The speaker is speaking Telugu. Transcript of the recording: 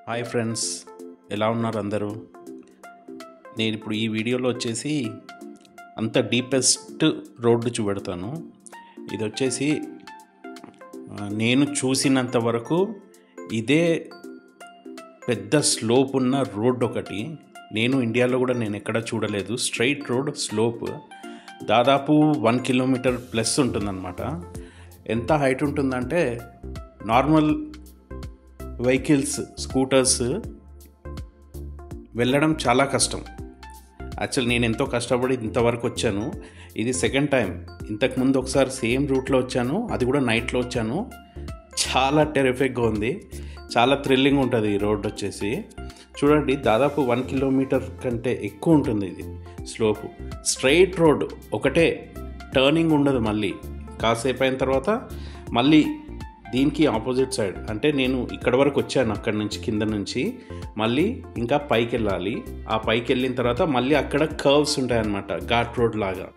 హాయ్ ఫ్రెండ్స్, ఎలా ఉన్నారు అందరూ? నేను ఇప్పుడు ఈ వీడియోలో వచ్చేసి అంత డీపెస్ట్ రోడ్డు చూపెడతాను. ఇది వచ్చేసి నేను చూసినంత వరకు ఇదే పెద్ద స్లోప్ ఉన్న రోడ్ ఒకటి. నేను ఇండియాలో కూడా నేను ఎక్కడ చూడలేదు. స్ట్రైట్ రోడ్ స్లోప్ దాదాపు 1 కిలోమీటర్ ప్లస్ ఉంటుందన్నమాట. ఎంత హైట్ ఉంటుందంటే నార్మల్ వెహికల్స్, స్కూటర్స్ వెళ్ళడం చాలా కష్టం. యాక్చువల్ నేను ఎంతో కష్టపడి ఇంతవరకు వచ్చాను. ఇది సెకండ్ టైం. ఇంతకుముందు ఒకసారి సేమ్ రూట్లో వచ్చాను, అది కూడా నైట్లో వచ్చాను. చాలా టెరిఫిక్గా ఉంది, చాలా థ్రిల్లింగ్ ఉంటుంది ఈ రోడ్ వచ్చేసి. చూడండి, దాదాపు 1 కిలోమీటర్ కంటే ఎక్కువ ఉంటుంది ఇది స్లోప్. స్ట్రైట్ రోడ్ ఒకటే, టర్నింగ్ ఉండదు. మళ్ళీ కాసేపు అయిన తర్వాత మళ్ళీ దీనికి ఆపోజిట్ సైడ్, అంటే నేను ఇక్కడ వరకు వచ్చాను, అక్కడి నుంచి కింద నుంచి మళ్ళీ ఇంకా పైకి వెళ్ళాలి. ఆ పైకి వెళ్ళిన తర్వాత మళ్ళీ అక్కడ కర్వ్స్ ఉంటాయన్నమాట, ఘాట్ రోడ్ లాగా.